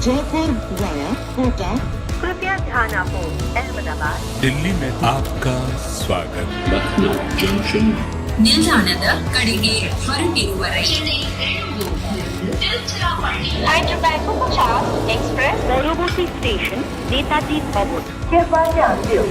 Jaipur via Kota कृपया ध्यान आपो अहमदाबाद दिल्ली में आपका स्वागत Lucknow Junction. ನಿಲ್ದಾಣದ ಕಡೆಗೆ ಹೊರಟಿರುವವರೆಗೆ Hyderabad को 50 एक्सप्रेस পরবর্তী স্টেশন নেতাজি ভবন कृपया ध्यान दियो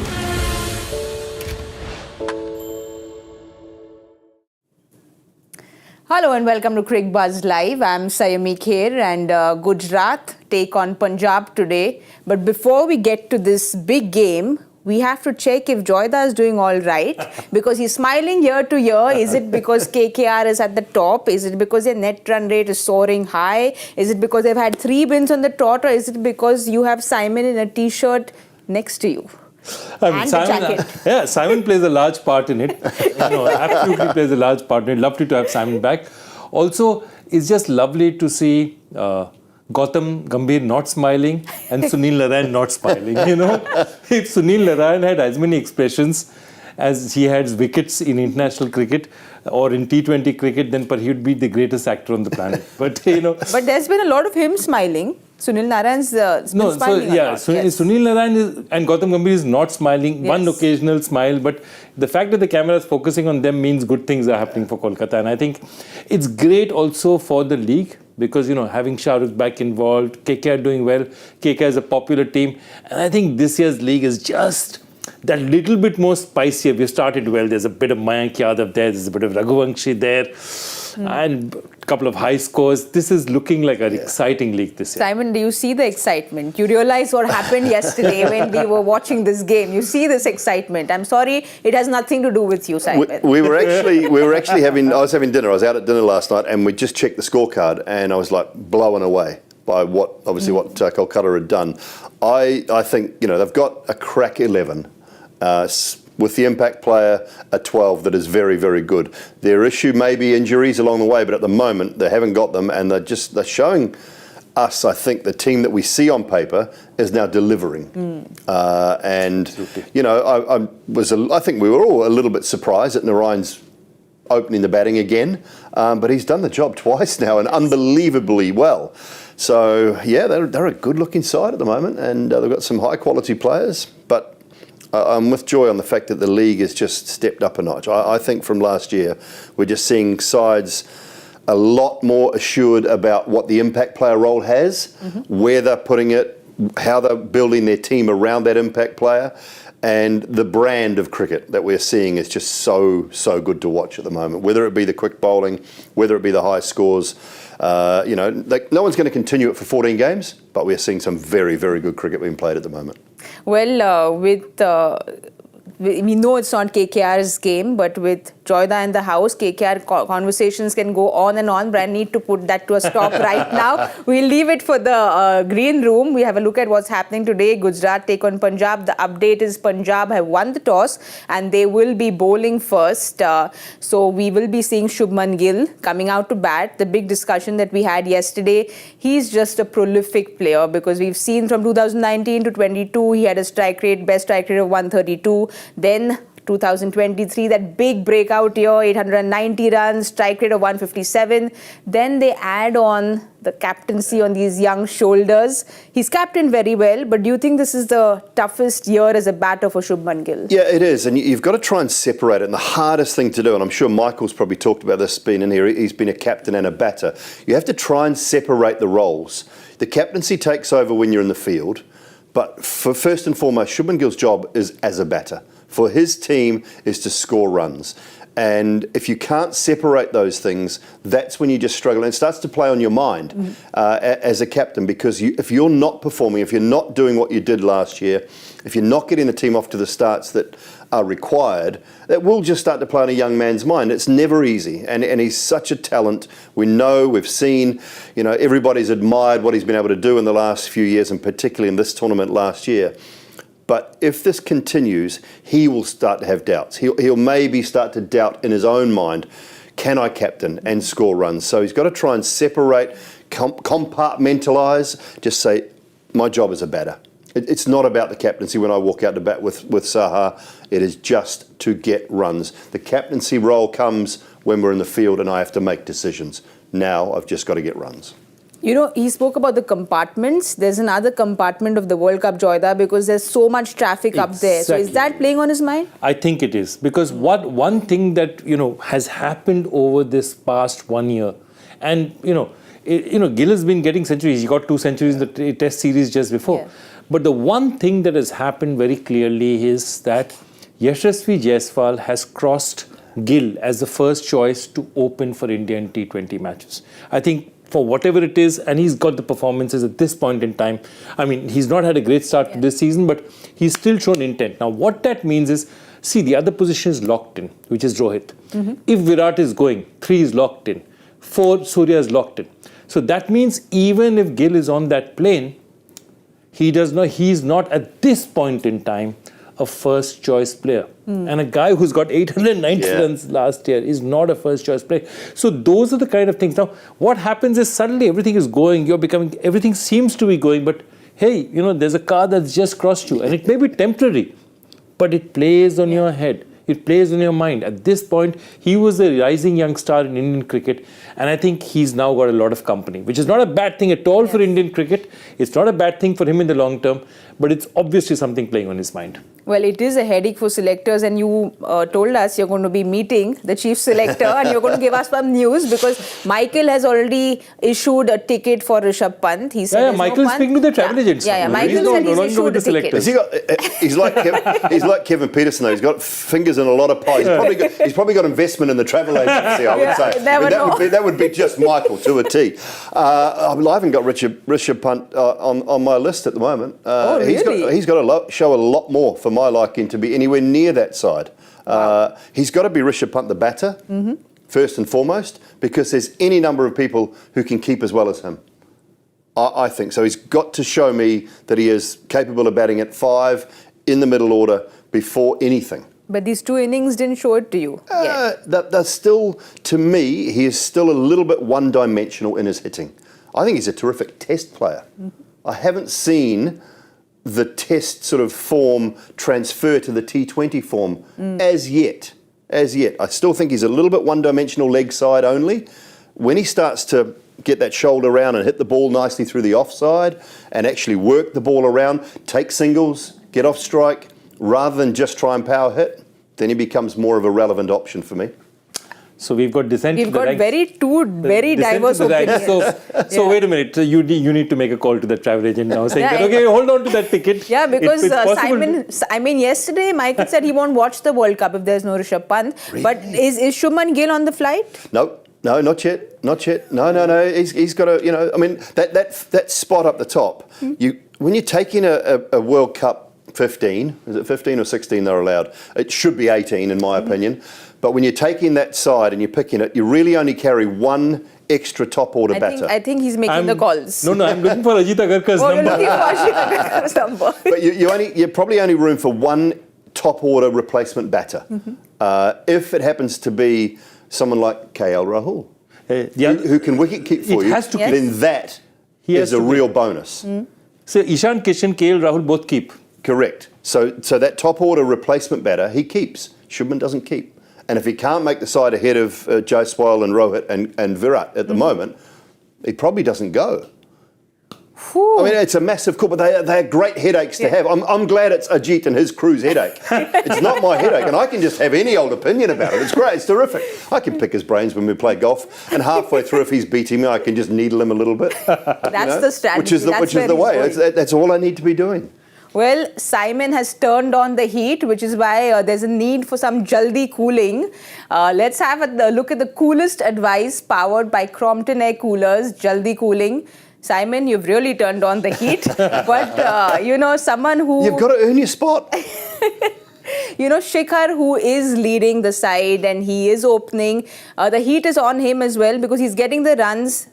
Hello and welcome to Cricbuzz Live. I'm Saiyami Kher and Gujarat take on Punjab today. But before we get to this big game, we have to check if Joyda is doing all right because he's smiling year to year. Is it because KKR is at the top? Is it because their net run rate is soaring high? Is it because they've had 3 wins on the trot, or is it because you have Simon in a t-shirt next to you? Simon plays a large part in it. Absolutely plays a large part in it. Lovely to have Simon back. Also, it's just lovely to see Gautam Gambhir not smiling and Sunil Narine not smiling. If Sunil Narine had as many expressions as he had wickets in international cricket or in T20 cricket, then he would be the greatest actor on the planet. But But there's been a lot of him smiling. Sunil Narayan's smiling a lot. Sunil Narine and Gautam Gambhir is not smiling. Yes. One occasional smile, but the fact that the camera is focusing on them means good things are happening for Kolkata. And I think it's great also for the league because, having Shahrukh back involved, KKR doing well, KKR is a popular team. And I think this year's league is just that little bit more spicier. We've started well. There's a bit of Mayank Yadav there. There's a bit of Raghuvanshi there. And a couple of high scores. This is looking like an exciting league this year. Simon, do you see the excitement? You realize what happened yesterday when we were watching this game. You see this excitement. I'm sorry, it has nothing to do with you, Simon. We were actually I was having dinner. I was out at dinner last night and we just checked the scorecard and I was like blown away by what Kolkata had done. I think, they've got a crack 11. With the impact player at 12 that is very, very good. Their issue may be injuries along the way, but at the moment they haven't got them and they're showing us, I think, the team that we see on paper is now delivering. I think we were all a little bit surprised that Narayan's opening the batting again, but he's done the job twice now and unbelievably well. So, they're a good-looking side at the moment and they've got some high-quality players, but I'm with Joy on the fact that the league has just stepped up a notch. I think from last year, we're just seeing sides a lot more assured about what the impact player role has, where they're putting it, how they're building their team around that impact player, and the brand of cricket that we're seeing is just so good to watch at the moment. Whether it be the quick bowling, whether it be the high scores, no one's going to continue it for 14 games, but we're seeing some very, very good cricket being played at the moment. Well, we know it's not KKR's game, but with Joyda in the house, KKR conversations can go on and on, but I need to put that to a stop right now. We'll leave it for the green room. We have a look at what's happening today. Gujarat take on Punjab. The update is Punjab have won the toss and they will be bowling first. So we will be seeing Shubman Gill coming out to bat. The big discussion that we had yesterday, he's just a prolific player because we've seen from 2019 to 22, he had a best strike rate of 132. Then 2023, that big breakout year, 890 runs, strike rate of 157. Then they add on the captaincy on these young shoulders. He's captained very well, but do you think this is the toughest year as a batter for Shubman Gill? Yeah, it is, and you've got to try and separate it. And the hardest thing to do, and I'm sure Michael's probably talked about this being in here, he's been a captain and a batter. You have to try and separate the roles. The captaincy takes over when you're in the field, but for first and foremost, Shubman Gill's job is as a batter. For his team is to score runs. And if you can't separate those things, that's when you just struggle. And it starts to play on your mind as a captain because if you're not performing, if you're not doing what you did last year, if you're not getting the team off to the starts that are required, that will just start to play on a young man's mind. It's never easy. And he's such a talent. We know, we've seen, everybody's admired what he's been able to do in the last few years, and particularly in this tournament last year. But if this continues, he will start to have doubts. He'll maybe start to doubt in his own mind, can I captain and score runs? So he's got to try and separate, compartmentalise, just say, my job is a batter. It's not about the captaincy when I walk out to bat with Saha. It is just to get runs. The captaincy role comes when we're in the field and I have to make decisions. Now I've just got to get runs. You know, he spoke about the compartments. There's another compartment of the World Cup, Joyda, because there's so much traffic up there. So is that playing on his mind? I think it is. Because one thing that, has happened over this past 1 year, and, Gill has been getting centuries. He got 2 centuries in the Test series just before. Yeah. But the one thing that has happened very clearly is that Yashasvi Jaiswal has crossed Gill as the first choice to open for India in T20 matches. I think for whatever it is, and he's got the performances at this point in time. I mean, he's not had a great start to this season, but he's still shown intent. Now, what that means is, see, the other position is locked in, which is Rohit. If Virat is going, 3 is locked in, 4, Surya is locked in. So that means even if Gill is on that plane, he's not at this point in time a first choice player. And a guy who's got 890 runs last year is not a first choice player. So those are the kind of things. Now, what happens is suddenly everything is going, everything seems to be going, but hey, there's a car that's just crossed you, and it may be temporary, but it plays on your head. It plays on your mind. At this point, he was a rising young star in Indian cricket, and I think he's now got a lot of company, which is not a bad thing at all for Indian cricket. It's not a bad thing for him in the long term, but it's obviously something playing on his mind. Well, it is a headache for selectors, and you told us you're going to be meeting the chief selector and you're going to give us some news, because Michael has already issued a ticket for Rishabh Pant. He said Michael's speaking to the travel agents. Michael said he's issued the ticket. He's like Kevin Peterson, though. He's got fingers in a lot of pies. He's probably got investment in the travel agency, I would say. That would be just Michael to a T. I haven't got Rishabh Pant on my list at the moment. Really? He's got to show a lot more for my liking to be anywhere near that side. He's got to be Rishabh Pant the batter, first and foremost, because there's any number of people who can keep as well as him. I think so. He's got to show me that he is capable of batting at 5 in the middle order before anything. But these 2 innings didn't show it to you. That's still, to me, he is still a little bit one-dimensional in his hitting. I think he's a terrific test player. I haven't seen the test sort of form transfer to the T20 form as yet. I still think he's a little bit one-dimensional leg side only. When he starts to get that shoulder around and hit the ball nicely through the offside and actually work the ball around, take singles, get off strike, rather than just try and power hit, then he becomes more of a relevant option for me. So we've got descent We've to the got ranks. two very diverse opinions. So wait a minute. So you need to make a call to the travel agent now, saying that, okay, hold on to that ticket. Yeah, because yesterday Michael said he won't watch the World Cup if there's no Rishabh Pant. Really? But is Shubman Gill on the flight? No, not yet. No. He's got a, I mean, that spot up the top. When you're taking a World Cup 15, is it 15 or 16 they're allowed? It should be 18 in my opinion. But when you're taking that side and you're picking it, you really only carry 1 extra top order batter. I think he's making the calls. No, I'm looking for Ajit Agarkar's number. You're looking for Ajit Agarkar's number. But you're probably only room for 1 top order replacement batter. If it happens to be someone like KL Rahul, who can wicket keep for you, then that is a real bonus. So Ishan Kishan, KL Rahul both keep. Correct. So that top order replacement batter, he keeps. Shubman doesn't keep. And if he can't make the side ahead of Jaiswal and Rohit and Virat at the moment, he probably doesn't go. I mean, it's a massive call, but they are great headaches to have. I'm glad it's Ajit and his crew's headache. It's not my headache, and I can just have any old opinion about it. It's great. It's terrific. I can pick his brains when we play golf, and halfway through, if he's beating me, I can just needle him a little bit. That's the strategy. Which is the way. That's all I need to be doing. Well, Simon has turned on the heat, which is why there's a need for some jaldi cooling. Let's have a look at the coolest advice powered by Crompton Air Coolers, jaldi cooling. Simon, you've really turned on the heat. But, someone who... You've got to earn your spot. Shikhar, who is leading the side and he is opening, the heat is on him as well because he's getting the runs.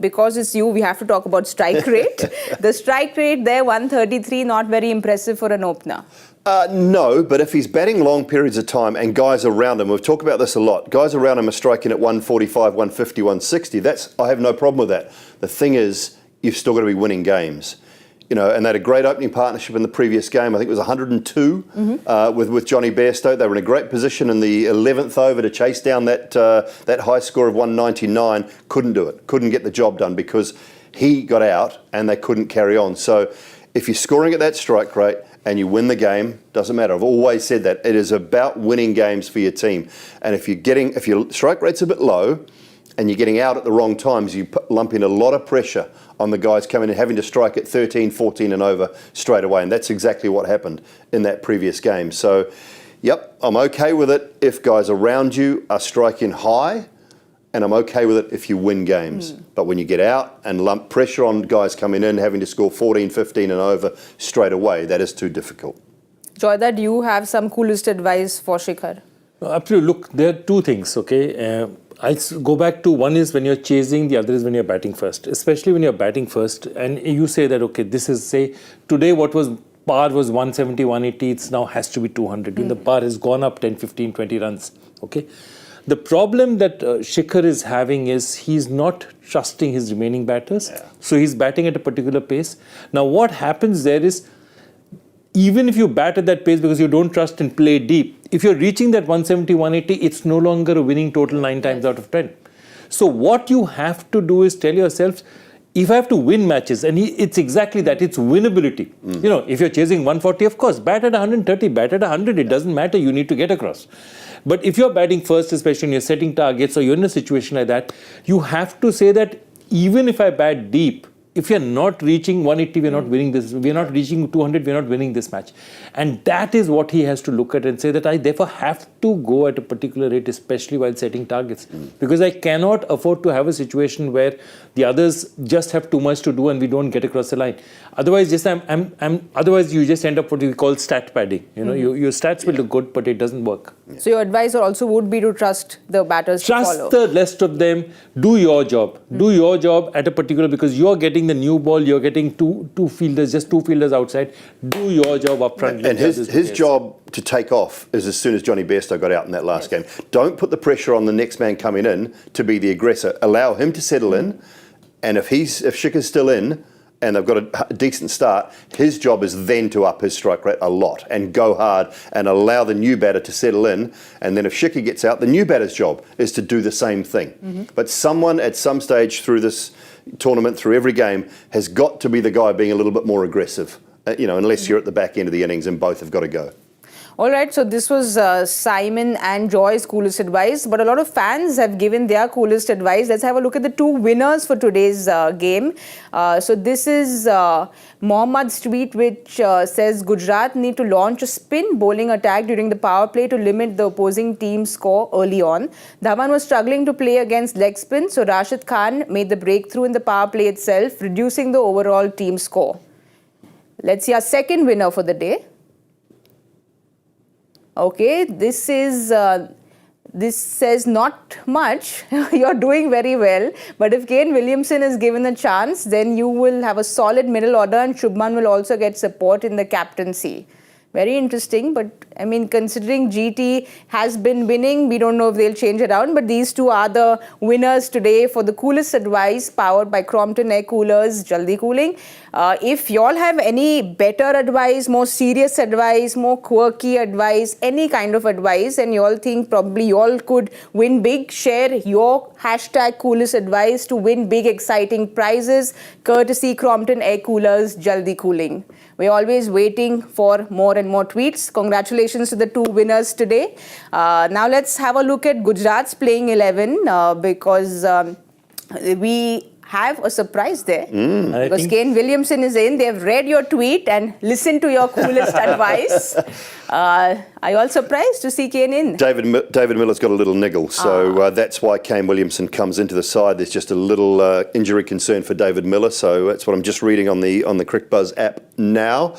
Because it's you, we have to talk about strike rate. The strike rate there, 133, not very impressive for an opener. No, but if he's batting long periods of time and guys around him, we've talked about this a lot, guys around him are striking at 145, 150, 160, I have no problem with that. The thing is, you've still got to be winning games. and they had a great opening partnership in the previous game. I think it was 102 with Johnny Bairstow. They were in a great position in the 11th over to chase down that high score of 199. Couldn't do it. Couldn't get the job done because he got out and they couldn't carry on. So if you're scoring at that strike rate and you win the game, doesn't matter. I've always said that. It is about winning games for your team. And if your strike rate's a bit low and you're getting out at the wrong times, you lump in a lot of pressure on the guys coming in having to strike at 13, 14 and over straight away. And that's exactly what happened in that previous game. So, yep, I'm okay with it if guys around you are striking high, and I'm okay with it if you win games. But when you get out and lump pressure on guys coming in having to score 14, 15 and over straight away, that is too difficult. Joyda, do you have some coolest advice for Shikhar? No, absolutely. Look, there are two things, okay? I go back to one is when you're chasing, the other is when you're batting first. Especially when you're batting first and you say that, okay, this is, say, today what was par was 170, 180, it now has to be 200. The par has gone up 10, 15, 20 runs, okay? The problem that Shikhar is having is he's not trusting his remaining batters. So he's batting at a particular pace. Now what happens there is, even if you bat at that pace because you don't trust and play deep, if you're reaching that 170, 180, it's no longer a winning total 9 times out of 10. So what you have to do is tell yourself, if I have to win matches, and it's exactly that, it's winnability. If you're chasing 140, of course, bat at 130, bat at 100, it doesn't matter, you need to get across. But if you're batting first, especially when you're setting targets or you're in a situation like that, you have to say that even if I bat deep, if you're not reaching 180, we're not winning this. We're not reaching 200, we're not winning this match. And that is what he has to look at and say that I therefore have to go at a particular rate, especially while setting targets. Because I cannot afford to have a situation where the others just have too much to do and we don't get across the line. Otherwise, otherwise you just end up what we call stat padding. Your stats will look good, but it doesn't work. So your advice also would be to trust the batters to follow. Trust the rest of them. Do your job. Do your job at a particular, because you're getting the new ball, you're getting two fielders, just two fielders outside. Do your job up front. And his job to take off is as soon as Johnny Bairstow got out in that last game. Don't put the pressure on the next man coming in to be the aggressor. Allow him to settle in. And if Shikhar's still in, and they've got a decent start, his job is then to up his strike rate a lot and go hard and allow the new batter to settle in. And then if Shikhar gets out, the new batter's job is to do the same thing. But someone at some stage through this tournament, through every game, has got to be the guy being a little bit more aggressive, unless you're at the back end of the innings and both have got to go. All right, so this was Simon and Joy's coolest advice, but a lot of fans have given their coolest advice. Let's have a look at the two winners for today's game. So this is Mohammad's tweet, which says Gujarat need to launch a spin bowling attack during the power play to limit the opposing team's score early on. Dhawan was struggling to play against leg spin, so Rashid Khan made the breakthrough in the power play itself, reducing the overall team score. Let's see our second winner for the day. Okay, this says not much. You're doing very well. But if Kane Williamson is given a chance, then you will have a solid middle order and Shubman will also get support in the captaincy. Very interesting, but I mean, considering GT has been winning, we don't know if they'll change around, but these two are the winners today for the coolest advice, powered by Crompton Air Coolers, Jaldi Cooling. If y'all have any better advice, more serious advice, more quirky advice, any kind of advice, and y'all think probably y'all could win big, share your hashtag coolest advice to win big, exciting prizes, courtesy Crompton Air Coolers, Jaldi Cooling. We're always waiting for more and more tweets. Congratulations to the two winners today. Now let's have a look at Gujarat's playing 11 because we have a surprise there. Because Kane Williamson is in. They've read your tweet and listened to your coolest advice. Are you all surprised to see Kane in? David Miller's got a little niggle, so that's why Kane Williamson comes into the side. There's just a little injury concern for David Miller, so that's what I'm just reading on the Cricbuzz app now.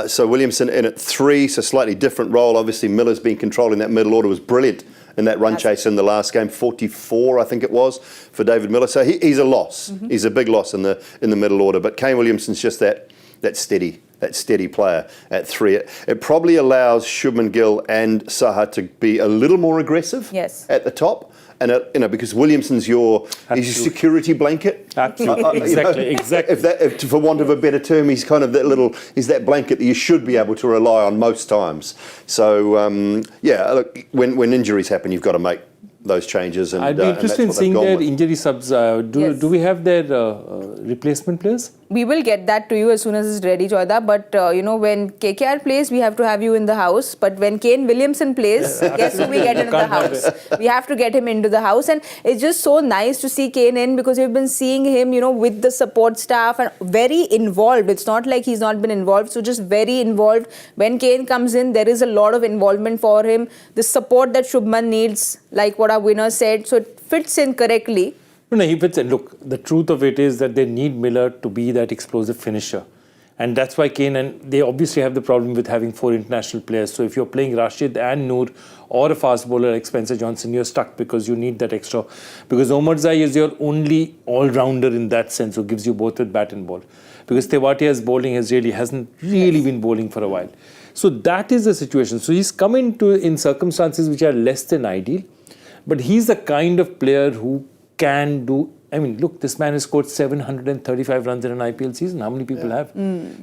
So Williamson in at 3, so slightly different role. Obviously Miller's been controlling that middle order, was brilliant in that run chase in the last game, 44 I think it was for David Miller. So he's a loss. He's a big loss in the middle order. But Kane Williamson's just that steady that steady player at 3. It probably allows Shubman Gill and Saha to be a little more aggressive at the top. And because Williamson's he's your security blanket. Absolutely, exactly. If for want of a better term, he's kind of he's that blanket that you should be able to rely on most times. So look, when injuries happen, you've got to make those changes. And I'd be interested in seeing their injury subs. Do we have their replacement players? We will get that to you as soon as it's ready, Joyda. But, when KKR plays, we have to have you in the house. But when Kane Williamson plays, guess who we get into the house? We have to get him into the house. And it's just so nice to see Kane in because we've been seeing him, with the support staff and very involved. It's not like he's not been involved. So just very involved. When Kane comes in, there is a lot of involvement for him. The support that Shubman needs, like what our winner said. So it fits in correctly. No, he fits in. Look, the truth of it is that they need Miller to be that explosive finisher. And that's why Kane, and they obviously have the problem with having 4 international players. So if you're playing Rashid and Noor or a fast bowler like Spencer Johnson, you're stuck because you need that extra. Because Omarzai is your only all-rounder in that sense who gives you both with bat and ball. Because Tewatia's bowling hasn't really been bowling for a while. So that is the situation. So he's come in circumstances which are less than ideal. But he's the kind of player who can do. I mean, look, this man has scored 735 runs in an IPL season. How many people have?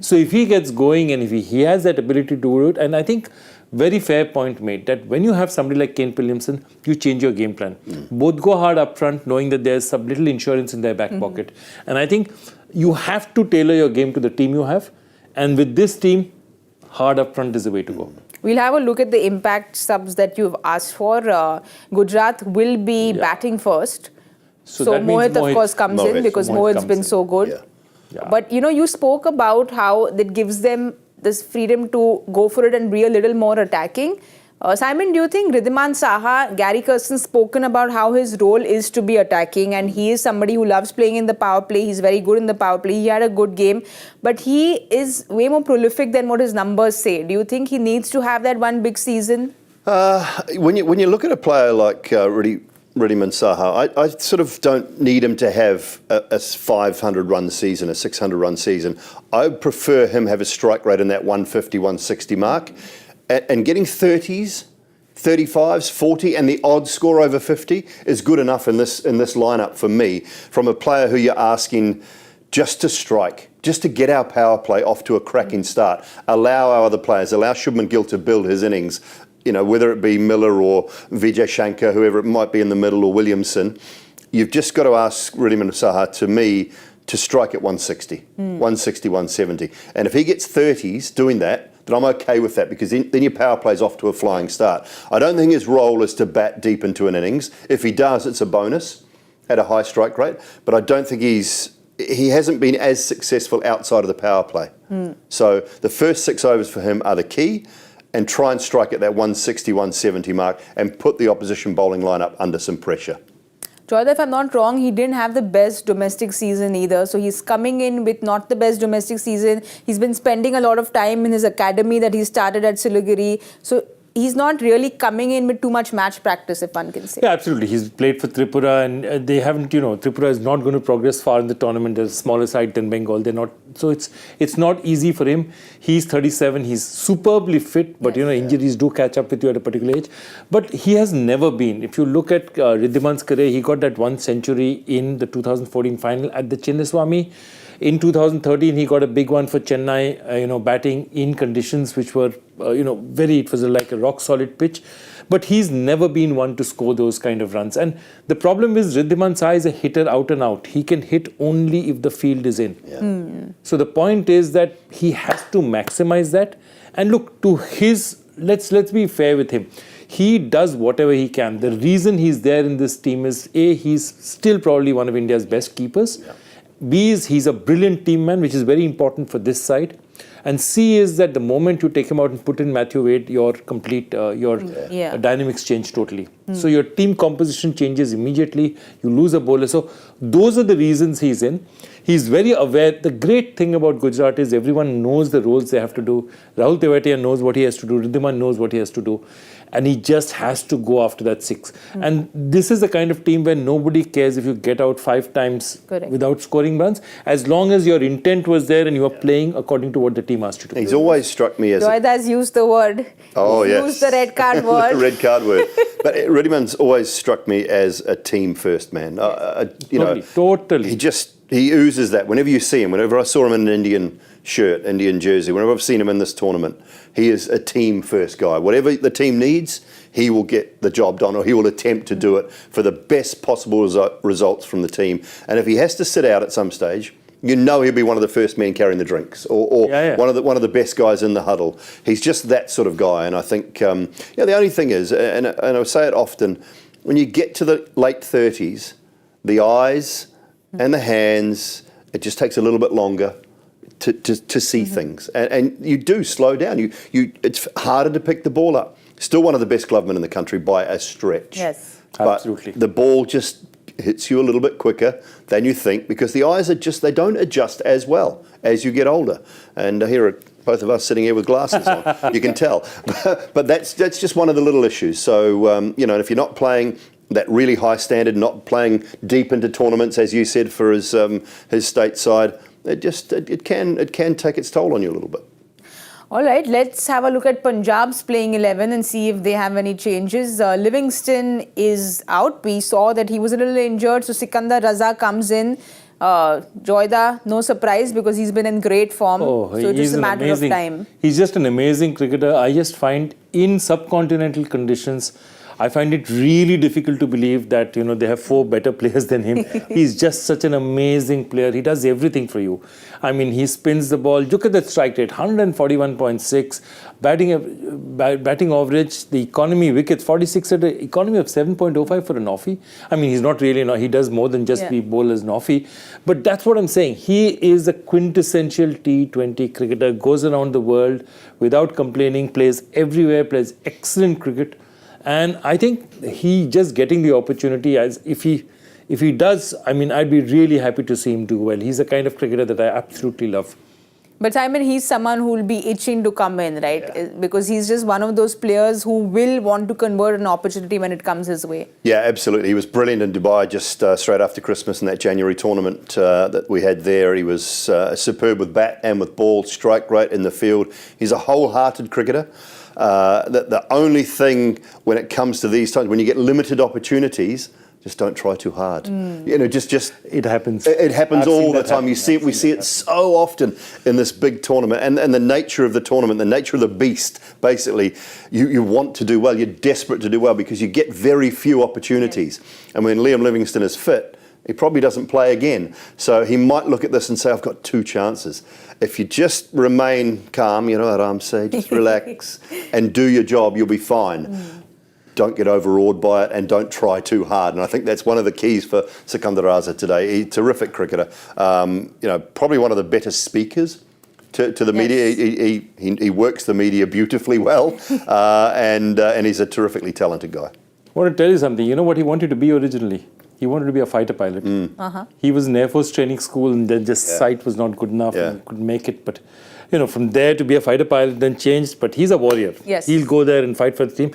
So if he gets going and if he has that ability to do it, and I think very fair point made that when you have somebody like Kane Williamson, you change your game plan. Both go hard up front, knowing that there's some little insurance in their back pocket. And I think you have to tailor your game to the team you have. And with this team, hard up front is the way to go. We'll have a look at the impact subs that you've asked for. Gujarat will be batting first. So Mohit, of course, comes in because Mohit's been so good. Yeah. But, you spoke about how that gives them this freedom to go for it and be a little more attacking. Simon, do you think Riddhiman Saha, Gary Kirsten's spoken about how his role is to be attacking, and he is somebody who loves playing in the power play. He's very good in the power play. He had a good game, but he is way more prolific than what his numbers say. Do you think he needs to have that one big season? When you look at a player like Riddhiman Saha, I sort of don't need him to have a 500-run season, a 600-run season. I prefer him have a strike rate in that 150, 160 mark. And getting 30s, 35s, 40 and the odd score over 50 is good enough in this lineup for me, from a player who you're asking just to strike, just to get our power play off to a cracking start. Allow our other players, allow Shubman Gill to build his innings, whether it be Miller or Vijay Shankar, whoever it might be in the middle, or Williamson. You've just got to ask Riddhiman Saha, to me, to strike at 160, 160, 170. And if he gets 30s doing that, then I'm okay with that, because then your power play's off to a flying start. I don't think his role is to bat deep into an innings. If he does, it's a bonus at a high strike rate. But I don't think he hasn't been as successful outside of the power play. So the first 6 overs for him are the key, and try and strike at that 160, 170 mark and put the opposition bowling lineup under some pressure. Joyda, if I'm not wrong, he didn't have the best domestic season either. So he's coming in with not the best domestic season. He's been spending a lot of time in his academy that he started at Siliguri. So he's not really coming in with too much match practice, if one can say. Yeah, absolutely. He's played for Tripura, and they haven't, Tripura is not going to progress far in the tournament. They're a smaller side than Bengal. They're not, so it's not easy for him. He's 37. He's superbly fit, but injuries do catch up with you at a particular age. But he has never been. If you look at Riddhiman's career, he got that 1 century in the 2014 final at the Chinnaswamy. In 2013, he got a big one for Chennai, batting in conditions which were, it was like a rock-solid pitch. But he's never been one to score those kind of runs. And the problem is Riddhiman Saha is a hitter out and out. He can hit only if the field is in. Yeah. So the point is that he has to maximize that. And look, to his, let's be fair with him. He does whatever he can. The reason he's there in this team is, A, he's still probably one of India's best keepers. Yeah. B is he's a brilliant team man, which is very important for this side. And C is that the moment you take him out and put in Matthew Wade, your dynamics change totally. So your team composition changes immediately. You lose a bowler. So those are the reasons he's in. He's very aware. The great thing about Gujarat is everyone knows the roles they have to do. Rahul Tewatia knows what he has to do. Riddhiman knows what he has to do. And he just has to go after that 6. And this is the kind of team where nobody cares if you get out 5 times without scoring runs, as long as your intent was there and you are playing according to what the team asked you to do. He's always struck me as... Joyda has used the word. Oh, yes. Used the red card word. The red card word. But Riddhiman's always struck me as a team-first man. Totally. He oozes that. Whenever you see him, whenever I saw him in an Indian shirt, Indian jersey, whenever I've seen him in this tournament, he is a team-first guy. Whatever the team needs, he will get the job done, or he will attempt to do it for the best possible results from the team. And if he has to sit out at some stage, you know he'll be one of the first men carrying the drinks, or one of the best guys in the huddle. He's just that sort of guy. And I think the only thing is, and I say it often, when you get to the late 30s, the eyes and the hands, it just takes a little bit longer to see things, and you do slow down. It's harder to pick the ball up. Still one of the best glovemen in the country by a stretch. Yes, but absolutely. The ball just hits you a little bit quicker than you think, because the eyes they don't adjust as well as you get older. And here are both of us sitting here with glasses on. You can tell, but that's just one of the little issues. So if you're not playing that really high standard, not playing deep into tournaments, as you said, for his state side, it can take its toll on you a little bit. All right, let's have a look at Punjab's playing 11 and see if they have any changes. Livingston is out. We saw that he was a little injured, so Sikandar Raza comes in. Joyda, no surprise, because he's been in great form. So it's just a matter of time. He's just an amazing cricketer. I just find in subcontinental conditions, I find it really difficult to believe that, they have 4 better players than him. He's just such an amazing player. He does everything for you. I mean, he spins the ball. Look at that strike rate, 141.6. Batting average, the economy wickets, 46 at an economy of 7.05 for an offie. I mean, he's not really, he does more than just be bowled as an offie. But that's what I'm saying. He is a quintessential T20 cricketer, goes around the world without complaining, plays everywhere, plays excellent cricket. And I think he just getting the opportunity, as if he does, I mean, I'd be really happy to see him do well. He's the kind of cricketer that I absolutely love. But Simon, he's someone who will be itching to come in, right? Yeah. Because he's just one of those players who will want to convert an opportunity when it comes his way. Yeah, absolutely. He was brilliant in Dubai just straight after Christmas in that January tournament that we had there. He was superb with bat and with ball, strike rate in the field. He's a wholehearted cricketer. The only thing when it comes to these times, when you get limited opportunities, just don't try too hard. Just it happens. It happens all the time. We see it so often in this big tournament, and the nature of the tournament, the nature of the beast. Basically, you want to do well. You're desperate to do well because you get very few opportunities. And when Liam Livingstone is fit, he probably doesn't play again. So he might look at this and say, I've got 2 chances. If you just remain calm, Aram say, just relax and do your job, you'll be fine. Don't get overawed by it and don't try too hard. And I think that's one of the keys for Sikandar Raza today. He's a terrific cricketer. Probably one of the better speakers to the media. He works the media beautifully well, and he's a terrifically talented guy. I want to tell you something. You know what he wanted to be originally? He wanted to be a fighter pilot. He was in Air Force training school, and then just sight was not good enough and couldn't make it. But from there to be a fighter pilot, then changed. But he's a warrior. Yes. He'll go there and fight for the team.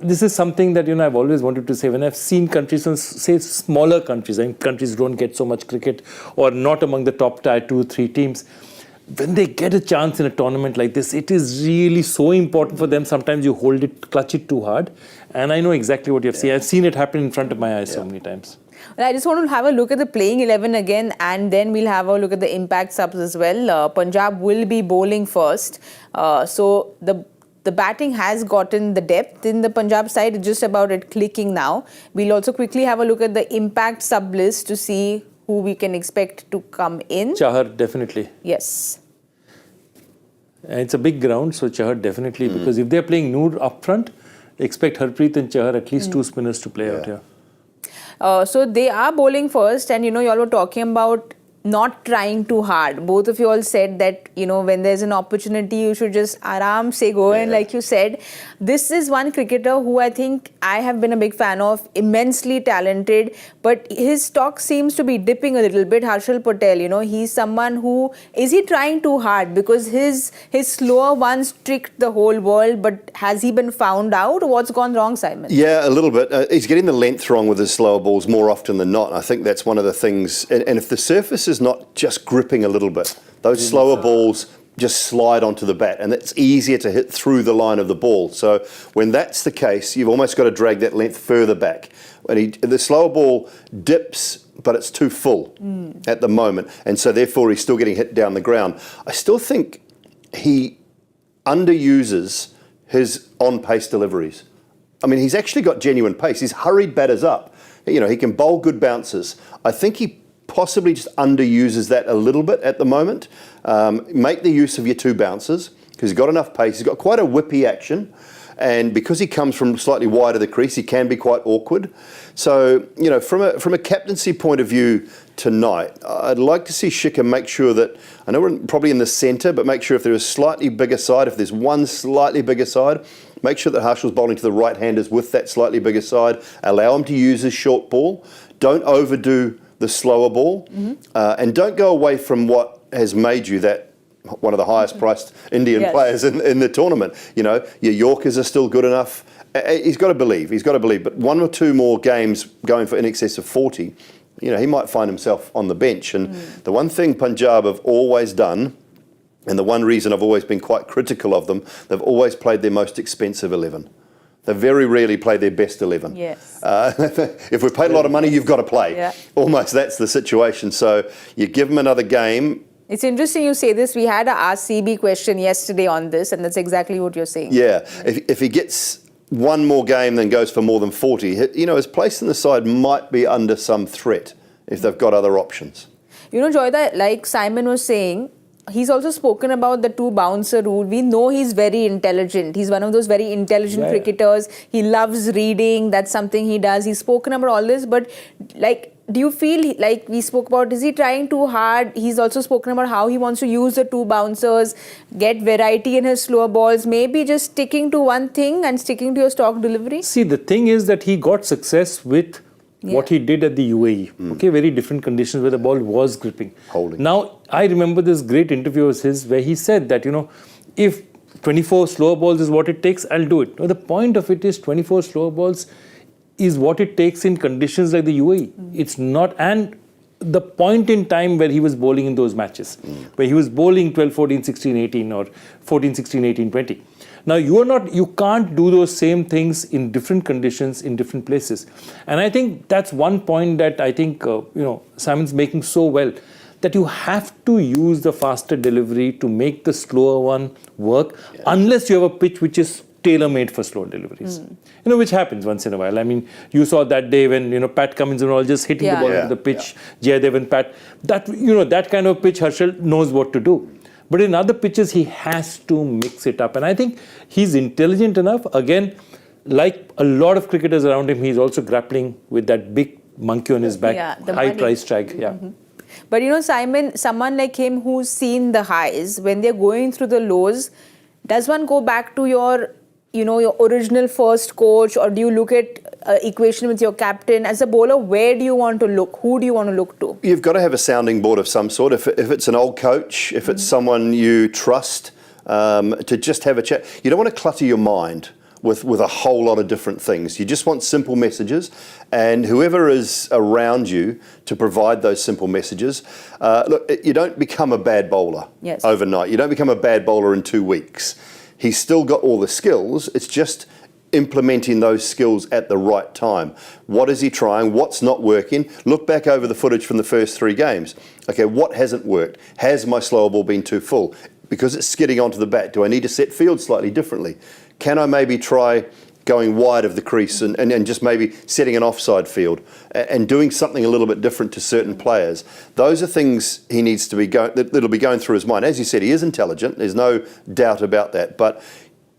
This is something that I've always wanted to say. When I've seen countries, say smaller countries, countries don't get so much cricket or not among the top tier 2-3 teams. When they get a chance in a tournament like this, it is really so important for them. Sometimes you clutch it too hard. And I know exactly what you've seen. I've seen it happen in front of my eyes so many times. Well, I just want to have a look at the playing 11 again, and then we'll have a look at the impact subs as well. Punjab will be bowling first. So the batting has gotten the depth in the Punjab side. It's just about it clicking now. We'll also quickly have a look at the impact sub list to see who we can expect to come in. Chahar, definitely. Yes. And it's a big ground, so Chahar definitely, because if they're playing Noor up front, expect Harpreet and Chahar, at least 2 spinners to play out here. So they are bowling first, and you all were talking about not trying too hard. Both of you all said that, when there's an opportunity, you should just aram se go. And like you said, this is one cricketer who I think I have been a big fan of, immensely talented, but his stock seems to be dipping a little bit. Harshal Patel, he's someone who, is he trying too hard? Because his slower ones tricked the whole world, but has he been found out? What's gone wrong, Simon? Yeah, a little bit. He's getting the length wrong with his slower balls more often than not. I think that's one of the things. And if the surface is not just gripping a little bit, those slower balls just slide onto the bat, and it's easier to hit through the line of the ball. So when that's the case, you've almost got to drag that length further back. When the slower ball dips, but it's too full at the moment, and so therefore he's still getting hit down the ground. I still think he underuses his on-pace deliveries. I mean, he's actually got genuine pace. He's hurried batters up. He can bowl good bounces. I think he possibly just underuses that a little bit at the moment. Make the use of your two bouncers, because he's got enough pace. He's got quite a whippy action, and because he comes from slightly wide of the crease, he can be quite awkward. So, from a captaincy point of view tonight, I'd like to see Shikhar make sure that, I know we're probably in the centre, but make sure if there's a slightly bigger side, if there's one slightly bigger side, make sure that Harshal's bowling to the right-handers with that slightly bigger side. Allow him to use his short ball. Don't overdo the slower ball, and don't go away from what has made you that one of the highest priced Indian players in the tournament. Your Yorkers are still good enough. He's got to believe. But one or two more games going for in excess of 40, he might find himself on the bench. And the one thing Punjab have always done, and the one reason I've always been quite critical of them, they've always played their most expensive 11. They very rarely play their best 11. Yes. If we've paid a lot of money, you've got to play. Yeah. Almost that's the situation. So you give them another game. It's interesting you say this. We had a RCB question yesterday on this, and that's exactly what you're saying. Yeah. If he gets one more game then goes for more than 40, his place in the side might be under some threat if they've got other options. Joyda, like Simon was saying, he's also spoken about the two bouncer rule. We know he's very intelligent. He's one of those very intelligent cricketers. He loves reading. That's something he does. He's spoken about all this. But do you feel like we spoke about, is he trying too hard? He's also spoken about how he wants to use the two bouncers, get variety in his slower balls, maybe just sticking to one thing and sticking to your stock delivery? See, the thing is that he got success with what he did at the UAE. Okay, very different conditions where the ball was gripping. Holding. Now, I remember this great interview of his where he said that, if 24 slower balls is what it takes, I'll do it. Now, the point of it is 24 slower balls is what it takes in conditions like the UAE. It's not, and the point in time where he was bowling in those matches, where he was bowling 12, 14, 16, 18 or 14, 16, 18, 20. Now, you can't do those same things in different conditions, in different places. And I think that's one point that I think, Simon's making so well, that you have to use the faster delivery to make the slower one work, unless you have a pitch which is tailor-made for slow deliveries. Which happens once in a while. I mean, you saw that day when, Pat Cummins and all just hitting the ball into the pitch, Jayadev and Pat. That, that kind of pitch, Harshal knows what to do. But in other pitches, he has to mix it up. And I think he's intelligent enough. Again, like a lot of cricketers around him, he's also grappling with that big monkey on his back, high price tag. But Simon, someone like him who's seen the highs, when they're going through the lows, does one go back to your original first coach, or do you look at equation with your captain? As a bowler, where do you want to look? Who do you want to look to? You've got to have a sounding board of some sort. If it's an old coach, if it's someone you trust, to just have a chat. You don't want to clutter your mind with a whole lot of different things. You just want simple messages, and whoever is around you to provide those simple messages. Look, you don't become a bad bowler overnight. You don't become a bad bowler in 2 weeks. He's still got all the skills. It's just implementing those skills at the right time. What is he trying? What's not working? Look back over the footage from the first 3 games. Okay, what hasn't worked? Has my slower ball been too full? Because it's skidding onto the bat, do I need to set field slightly differently? Can I maybe try going wide of the crease and just maybe setting an offside field and doing something a little bit different to certain players? Those are things he needs to be that'll be going through his mind. As you said, he is intelligent. There's no doubt about that. But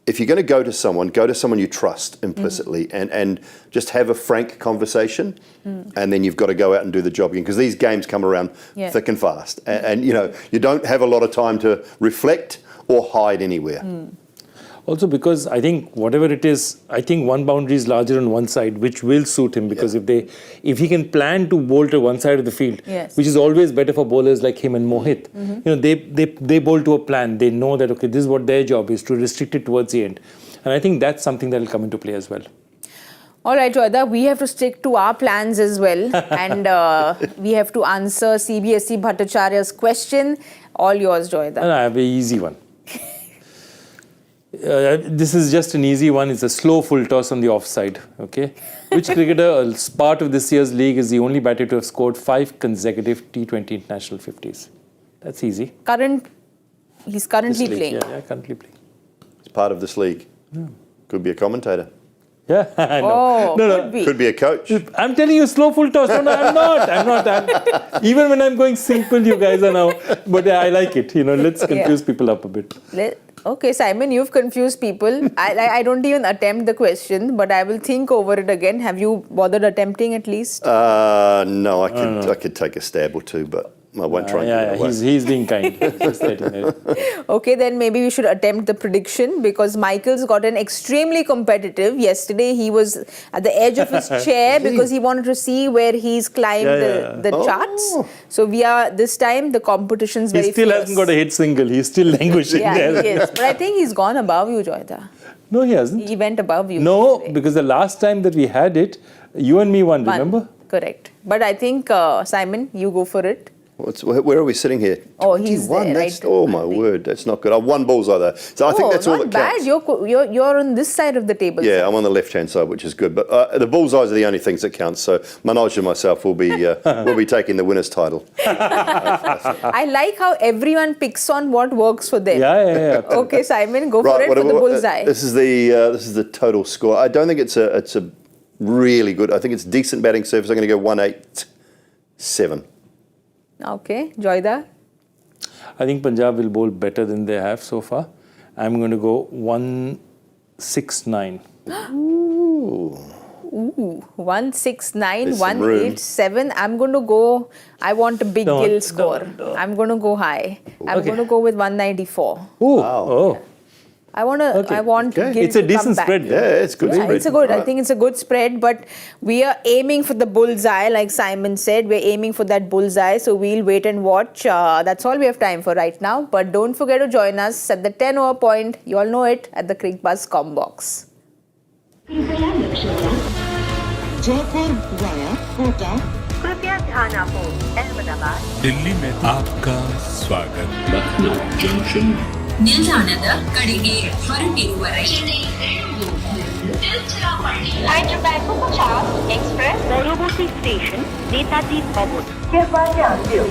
if you're going to go to someone you trust implicitly and just have a frank conversation, and then you've got to go out and do the job again, because these games come around thick and fast, and you don't have a lot of time to reflect or hide anywhere. Also, because I think whatever it is, I think one boundary is larger on one side, which will suit him, because if he can plan to bowl to one side of the field, which is always better for bowlers like him and Mohit, they bowl to a plan. They know that, okay, this is what their job is, to restrict it towards the end. And I think that's something that will come into play as well. All right, Joyda, we have to stick to our plans as well. And we have to answer CBSE Bhattacharya's question. All yours, Joyda. And I have an easy one. This is just an easy one. It's a slow full toss on the offside. Okay, which cricketer, as part of this year's league, is the only batter to have scored 5 consecutive T20 international 50s? That's easy. He's currently playing. Yeah, currently playing. It's part of this league. Could be a commentator. Yeah, I know. Could be a coach. I'm telling you, slow full toss. No, I'm not. Even when I'm going simple, you guys are now. But I like it. Let's confuse people up a bit. Okay, Simon, you've confused people. I don't even attempt the question, but I will think over it again. Have you bothered attempting at least? No, I could take a stab or two, but I won't try and get it away. He's being kind. Just letting it. Okay, then maybe we should attempt the prediction, because Michael's gotten extremely competitive. Yesterday, he was at the edge of his chair because he wanted to see where he's climbed the charts. So this time, the competition's very fierce. He still hasn't got a hit single. He's still languishing there. He is. But I think he's gone above you, Joyda. No, he hasn't. He went above you. No, yesterday. because the last time that we had it, you and me won, remember? Correct. But I think, Simon, you go for it. Where are we sitting here? Oh, he's there, right? Oh, my word. That's not good. I won bullseye, though. So I think that's all that counts. Not bad. You're on this side of the table. Yeah, I'm on the left-hand side, which is good. But the bullseyes are the only things that count. So Manoj and myself will be taking the winner's title. I like how everyone picks on what works for them. Yeah. Okay, Simon, go for it for the bullseye. This is the total score. I don't think it's a really good. I think it's decent batting surface. I'm going to go 187. Okay, Joyda? I think Punjab will bowl better than they have so far. I'm going to go 169. Ooh, 169, 187. I'm going to go, I want a big Gill score. I'm going to go high. I'm going to go with 194. Oh. I want Gill It's a to decent come spread. back. Yeah, it's good. Yeah, it's a good. I think it's a good spread, but we are aiming for the bullseye, like Simon said. We're aiming for that bullseye, so we'll wait and watch. That's all we have time for right now. But don't forget to join us at the 10-hour point. You all know it, at the Cricbuzz Combox. Jaipur via Kota. कृपया ध्यान आपो अहमदाबाद दिल्ली में आपका स्वागत ನಿಲ್ದಾಣದ ಕಡೆಗೆ ಹೊರಟಿರುವರೆ Hyderabad 50 Express পরবর্তী station Netaji ভবন कृपया ध्यान दें